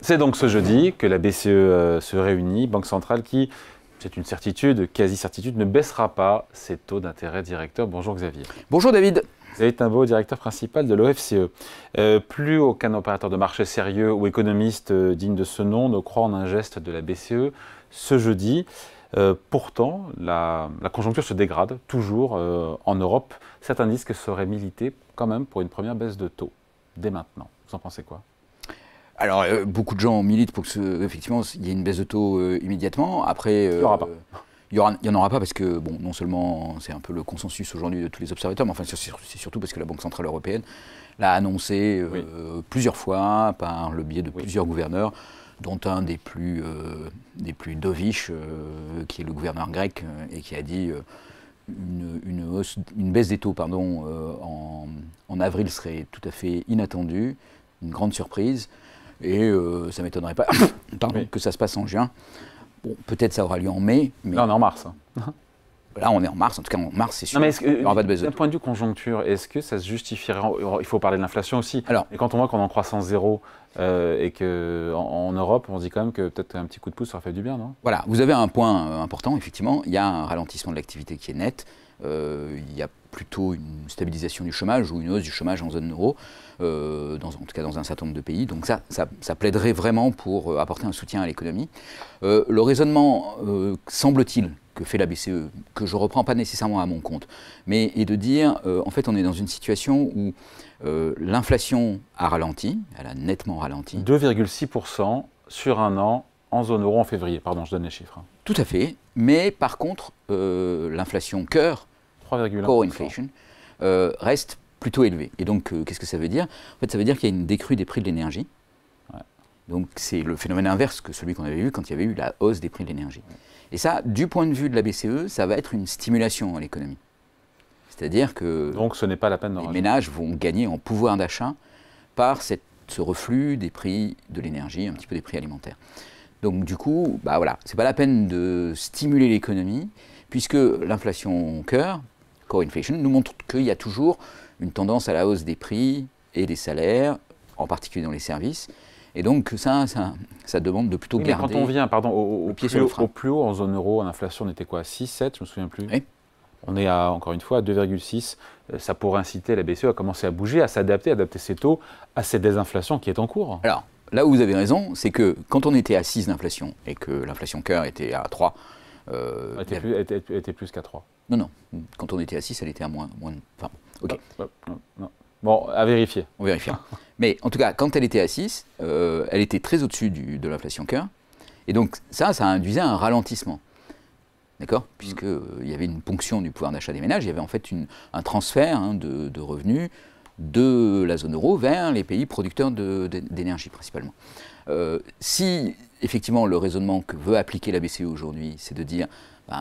C'est donc ce jeudi que la BCE se réunit, banque centrale qui, c'est une certitude, quasi-certitude, ne baissera pas ses taux d'intérêt directeurs. Bonjour Xavier. Bonjour David. Xavier Timbaud, directeur principal de l'OFCE. Plus aucun opérateur de marché sérieux ou économiste digne de ce nom ne croit en un geste de la BCE ce jeudi. Pourtant, la conjoncture se dégrade toujours en Europe. Certains disent que ça aurait milité quand même pour une première baisse de taux, dès maintenant. Vous en pensez quoi ? Alors, beaucoup de gens militent pour que, effectivement, il y ait une baisse de taux immédiatement. Après, il n'y aura pas. Il n'y en aura pas parce que, bon, non seulement c'est un peu le consensus aujourd'hui de tous les observateurs, mais enfin, c'est surtout parce que la Banque Centrale Européenne l'a annoncé plusieurs fois par le biais de plusieurs gouverneurs, dont un des plus dovish, qui est le gouverneur grec, et qui a dit une baisse des taux en avril serait tout à fait inattendue, une grande surprise, et ça ne m'étonnerait pas que ça se passe en juin. Bon, peut-être ça aura lieu en mai. Mais là, on est en mars. Là, on est en mars. En tout cas, en mars, c'est sûr. Non, mais il n'y aura pas de baisse de taux. D'un point de vue conjoncture, est-ce que ça se justifierait? Il faut parler de l'inflation aussi. Alors, et quand on voit qu'on est en croissance zéro et qu'en Europe, on se dit quand même que peut-être un petit coup de pouce, ça fait du bien, non? Voilà, vous avez un point important, effectivement. Il y a un ralentissement de l'activité qui est net. Il y a plutôt une stabilisation du chômage ou une hausse du chômage en zone euro, en tout cas dans un certain nombre de pays. Donc ça plaiderait vraiment pour apporter un soutien à l'économie. Le raisonnement, semble-t-il, que fait la BCE, que je ne reprends pas nécessairement à mon compte, mais est de dire, en fait, on est dans une situation où l'inflation a ralenti, elle a nettement ralenti. 2,6% sur un an en zone euro en février. Pardon, je donne les chiffres. Tout à fait, mais par contre, l'inflation cœur, core inflation, reste plutôt élevée. Et donc, qu'est-ce que ça veut dire? En fait, ça veut dire qu'il y a une décrue des prix de l'énergie. Ouais. Donc, c'est le phénomène inverse que celui qu'on avait vu quand il y avait eu la hausse des prix de l'énergie. Ouais. Et ça, du point de vue de la BCE, ça va être une stimulation à l'économie. C'est-à-dire que donc, ce n'est pas la peine de les ménages vont gagner en pouvoir d'achat par ce reflux des prix de l'énergie, un petit peu des prix alimentaires. Donc, du coup, bah voilà, c'est pas la peine de stimuler l'économie, puisque l'inflation cœur, core inflation, nous montre qu'il y a toujours une tendance à la hausse des prix et des salaires, en particulier dans les services. Et donc ça demande de plutôt garder. Mais quand on vient au plus haut en zone euro, en inflation, on était quoi, 6, 7, je ne me souviens plus. Oui. On est encore une fois à 2,6. Ça pourrait inciter la BCE à commencer à bouger, à s'adapter, adapter ses taux à cette désinflation qui est en cours. Alors, là où vous avez raison, c'est que quand on était à 6 d'inflation et que l'inflation cœur était à 3, était plus qu'à 3. Non. Quand on était à 6, elle était à moins. Enfin, ok. Non. Bon, à vérifier. On vérifiera. Mais en tout cas, quand elle était à 6, elle était très au-dessus de l'inflation cœur. Et donc, ça induisait un ralentissement. D'accord? Puisqu'il y avait une ponction du pouvoir d'achat des ménages, il y avait en fait un transfert de revenus de la zone euro vers les pays producteurs d'énergie principalement. Si effectivement le raisonnement que veut appliquer la BCE aujourd'hui, c'est de dire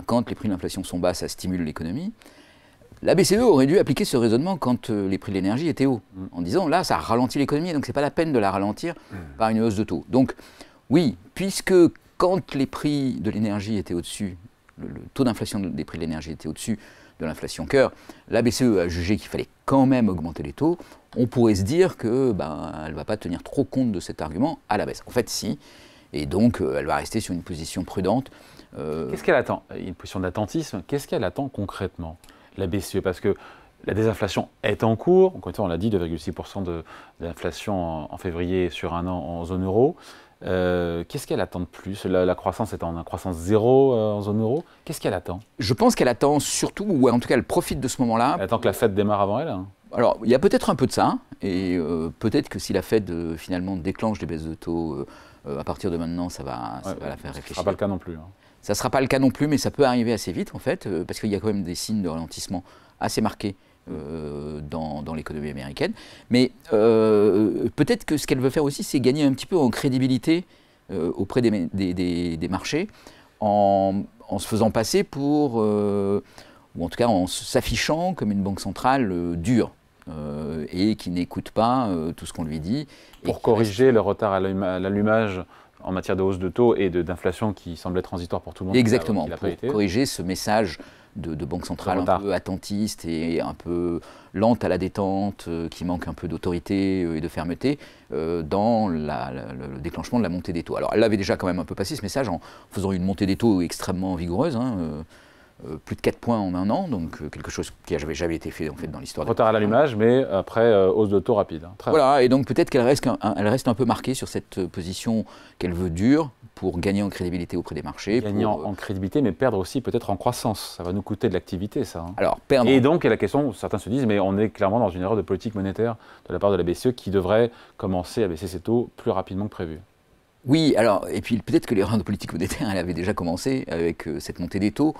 quand les prix de l'inflation sont bas, ça stimule l'économie, la BCE aurait dû appliquer ce raisonnement quand les prix de l'énergie étaient hauts, en disant là ça ralentit l'économie, donc c'est pas la peine de la ralentir par une hausse de taux. Donc oui, puisque quand les prix de l'énergie étaient au-dessus, le taux d'inflation des prix de l'énergie était au-dessus de l'inflation cœur, la BCE a jugé qu'il fallait quand même augmenter les taux. On pourrait se dire que elle ne va pas tenir trop compte de cet argument à la baisse. En fait, si. Et donc, elle va rester sur une position prudente. Qu'est-ce qu'elle attend? Une position d'attentisme. Qu'est-ce qu'elle attend concrètement, la BCE? Parce que la désinflation est en cours. Encore une fois, on l'a dit, 2,6% d'inflation en février sur un an en zone euro. Qu'est-ce qu'elle attend de plus? La croissance est en croissance zéro en zone euro. Qu'est-ce qu'elle attend? Je pense qu'elle attend surtout, ou en tout cas elle profite de ce moment-là. Elle attend que la Fed démarre avant elle, hein. Alors, il y a peut-être un peu de ça, et peut-être que si la Fed finalement déclenche des baisses de taux à partir de maintenant, ça va la faire réfléchir. Ce ne sera pas le cas non plus. Hein. Ça ne sera pas le cas non plus, mais ça peut arriver assez vite en fait, parce qu'il y a quand même des signes de ralentissement assez marqués dans l'économie américaine. Mais peut-être que ce qu'elle veut faire aussi, c'est gagner un petit peu en crédibilité auprès des marchés, en se faisant passer pour, ou en tout cas en s'affichant comme une banque centrale dure. Et qui n'écoute pas tout ce qu'on lui dit. Pour corriger le retard à l'allumage en matière de hausse de taux et d'inflation qui semblait transitoire pour tout le monde. Exactement, pour corriger ce message de banques centrales un peu attentistes et un peu lentes à la détente, qui manquent un peu d'autorité et de fermeté dans le déclenchement de la montée des taux. Alors elle avait déjà quand même un peu passé ce message en faisant une montée des taux extrêmement vigoureuse, plus de 4 points en un an, donc quelque chose qui n'avait jamais été fait en fait dans l'histoire. Retard à l'allumage, mais après hausse de taux rapide. Voilà, et donc peut-être qu'elle reste un peu marquée sur cette position qu'elle veut dure pour gagner en crédibilité auprès des marchés. Gagner en crédibilité, mais perdre aussi peut-être en croissance. Ça va nous coûter de l'activité, ça. Alors, perdre. Et donc, il y a la question, certains se disent, mais on est clairement dans une erreur de politique monétaire de la part de la BCE qui devrait commencer à baisser ses taux plus rapidement que prévu. Oui, alors, et puis peut-être que l'erreur de politique monétaire, elle avait déjà commencé avec cette montée des taux.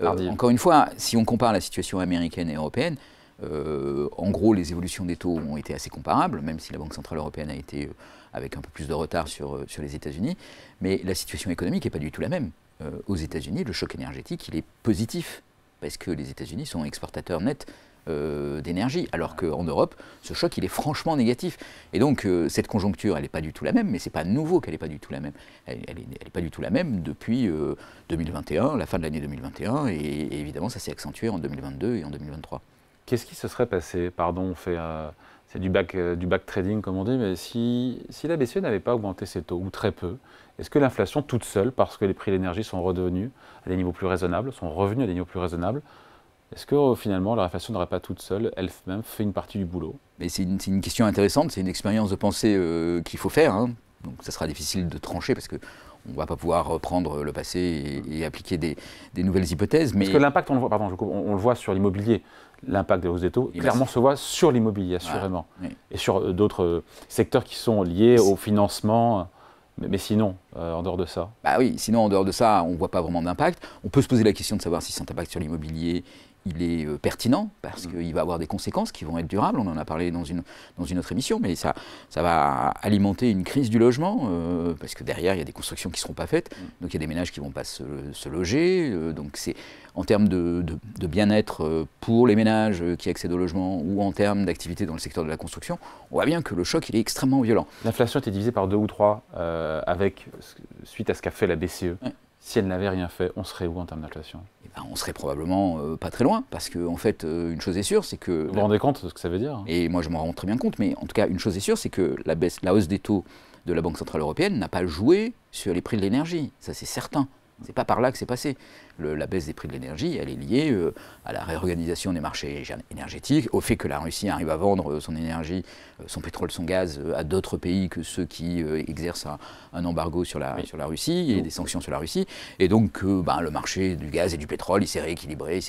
Encore une fois, si on compare la situation américaine et européenne, en gros, les évolutions des taux ont été assez comparables, même si la Banque Centrale Européenne a été avec un peu plus de retard sur les États-Unis. Mais la situation économique n'est pas du tout la même. Aux États-Unis, le choc énergétique, il est positif, parce que les États-Unis sont exportateurs nets d'énergie, alors qu'en Europe, ce choc, il est franchement négatif. Et donc, cette conjoncture, elle n'est pas du tout la même, mais ce n'est pas nouveau qu'elle n'est pas du tout la même. Elle n'est pas du tout la même depuis 2021, la fin de l'année 2021, et évidemment, ça s'est accentué en 2022 et en 2023. Qu'est-ce qui se serait passé? Pardon, c'est du back trading, comme on dit, mais si la BCE n'avait pas augmenté ses taux, ou très peu, est-ce que l'inflation toute seule, parce que les prix de l'énergie sont redevenus à des niveaux plus raisonnables, sont revenus à des niveaux plus raisonnables, est-ce que finalement la réflexion n'aurait pas toute seule, elle-même, fait une partie du boulot? Mais c'est une question intéressante, c'est une expérience de pensée qu'il faut faire. Hein. Donc ça sera difficile de trancher parce qu'on ne va pas pouvoir reprendre le passé et appliquer des nouvelles hypothèses. Mais... Parce que l'impact, on le voit, on le voit sur l'immobilier. L'impact des hausses des taux, clairement, se voit sur l'immobilier, assurément. Voilà. Oui. Et sur d'autres secteurs qui sont liés au financement. Mais sinon, en dehors de ça? Bah oui, sinon, en dehors de ça, on ne voit pas vraiment d'impact. On peut se poser la question de savoir si cet impact sur l'immobilier, il est pertinent, parce qu'il va avoir des conséquences qui vont être durables. On en a parlé dans une autre émission, mais ça va alimenter une crise du logement, parce que derrière, il y a des constructions qui ne seront pas faites. Donc, il y a des ménages qui ne vont pas se loger. Donc, c'est en termes de bien-être pour les ménages qui accèdent au logement ou en termes d'activité dans le secteur de la construction, on voit bien que le choc, il est extrêmement violent. L'inflation était divisée par 2 ou 3 suite à ce qu'a fait la BCE. Ouais. Si elle n'avait rien fait, on serait où en termes d'inflation? On serait probablement pas très loin, parce qu'en fait, une chose est sûre, c'est que... Vous vous rendez compte de ce que ça veut dire? Et moi, je m'en rends très bien compte, mais en tout cas, une chose est sûre, c'est que la hausse des taux de la Banque Centrale Européenne n'a pas joué sur les prix de l'énergie. Ça, c'est certain. C'est pas par là que c'est passé. La baisse des prix de l'énergie, elle est liée à la réorganisation des marchés énergétiques, au fait que la Russie arrive à vendre son énergie, son pétrole, son gaz à d'autres pays que ceux qui exercent un embargo sur la Russie et des sanctions sur la Russie. Et donc, le marché du gaz et du pétrole, il s'est rééquilibré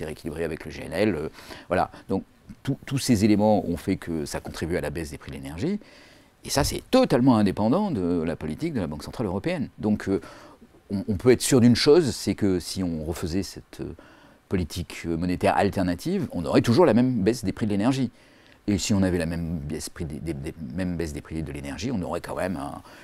avec le GNL. Voilà. Donc, tous ces éléments ont fait que ça contribue à la baisse des prix de l'énergie. Et ça, c'est totalement indépendant de la politique de la Banque Centrale Européenne. Donc, on peut être sûr d'une chose, c'est que si on refaisait cette politique monétaire alternative, on aurait toujours la même baisse des prix de l'énergie. Et si on avait la même baisse des prix de l'énergie, on aurait quand même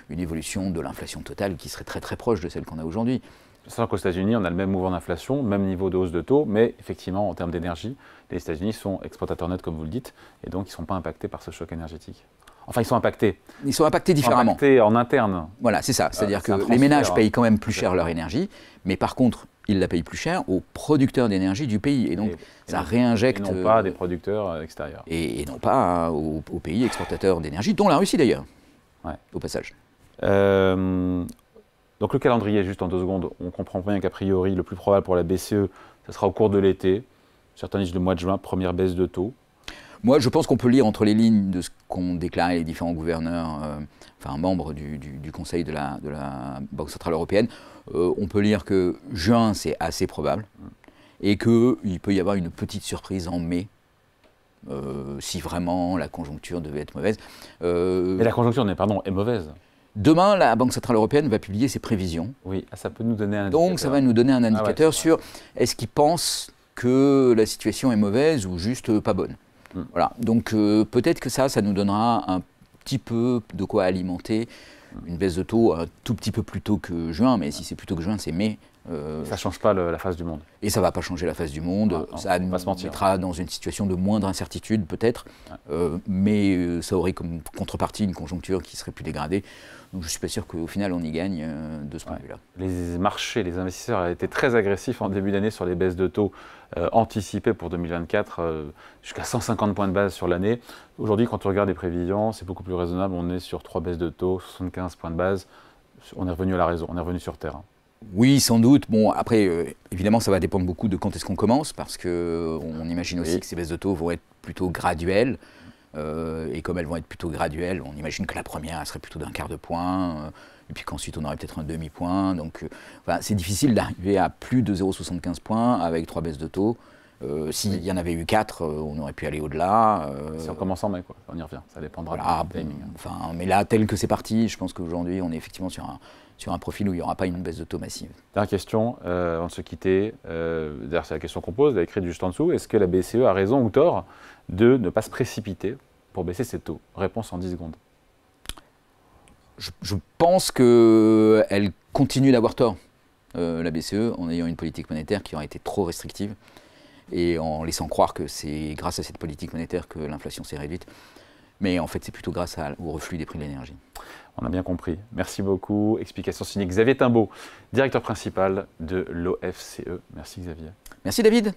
une évolution de l'inflation totale qui serait très très proche de celle qu'on a aujourd'hui. C'est qu'aux États-Unis, on a le même mouvement d'inflation, même niveau de hausse de taux, mais effectivement, en termes d'énergie, les États-Unis sont exportateurs nets, comme vous le dites, et donc ils ne sont pas impactés par ce choc énergétique. Enfin, ils sont impactés. Ils sont impactés différemment. Ils sont impactés en interne. Voilà, c'est ça. C'est-à-dire que les ménages payent quand même plus cher leur énergie, mais par contre, ils la payent plus cher aux producteurs d'énergie du pays. Et donc, ça réinjecte... Et non pas des producteurs extérieurs. Et non pas aux pays exportateurs d'énergie, dont la Russie d'ailleurs, au passage. Donc le calendrier, juste en 2 secondes, on comprend bien qu'a priori, le plus probable pour la BCE, ce sera au cours de l'été. Certains disent le mois de juin, première baisse de taux. Moi, je pense qu'on peut lire entre les lignes de ce qu'ont déclaré les différents gouverneurs, membres du Conseil de la Banque Centrale Européenne. On peut lire que juin, c'est assez probable, et qu'il peut y avoir une petite surprise en mai, si vraiment la conjoncture devait être mauvaise. Mais la conjoncture, est mauvaise. Demain, la Banque Centrale Européenne va publier ses prévisions. Oui, ça peut nous donner un indicateur. Donc, ça va nous donner un indicateur sur est-ce qu'ils pensent que la situation est mauvaise ou juste pas bonne. Voilà. Donc, peut-être que ça nous donnera un petit peu de quoi alimenter une baisse de taux un tout petit peu plus tôt que juin, mais si c'est plus tôt que juin, c'est mai Ça ne change pas la face du monde. Et ça ne va pas changer la face du monde. Non, Ça nous mettra dans une situation de moindre incertitude peut-être, mais ça aurait comme contrepartie une conjoncture qui serait plus dégradée. Donc je ne suis pas sûr qu'au final on y gagne de ce point de vue-là. Les marchés, les investisseurs ont été très agressifs en début d'année sur les baisses de taux anticipées pour 2024, jusqu'à 150 points de base sur l'année. Aujourd'hui, quand on regarde les prévisions, c'est beaucoup plus raisonnable. On est sur 3 baisses de taux, 75 points de base. On est revenu à la raison, on est revenu sur terre. Oui, sans doute. Bon, après, évidemment, ça va dépendre beaucoup de quand est-ce qu'on commence, parce qu'on imagine aussi que ces baisses de taux vont être plutôt graduelles. Et comme elles vont être plutôt graduelles, on imagine que la première, elle serait plutôt d'un quart de point, et puis qu'ensuite on aurait peut-être un demi-point. Donc, c'est difficile d'arriver à plus de 0,75 points avec 3 baisses de taux. S'il y en avait eu 4, on aurait pu aller au-delà. Si on commence en mai, quoi. On y revient, ça dépendra du timing. Mais là, tel que c'est parti, je pense qu'aujourd'hui, on est effectivement sur un profil où il n'y aura pas une baisse de taux massive. Dernière question, avant de se quitter, d'ailleurs c'est la question qu'on pose, elle est écrite juste en dessous, est-ce que la BCE a raison ou tort de ne pas se précipiter pour baisser ses taux? Réponse en 10 secondes. Je pense qu'elle continue d'avoir tort, la BCE, en ayant une politique monétaire qui aurait été trop restrictive et en laissant croire que c'est grâce à cette politique monétaire que l'inflation s'est réduite. Mais en fait, c'est plutôt grâce au reflux des prix de l'énergie. On a bien compris. Merci beaucoup. Explication signée Xavier Timbaud, directeur principal de l'OFCE. Merci Xavier. Merci David.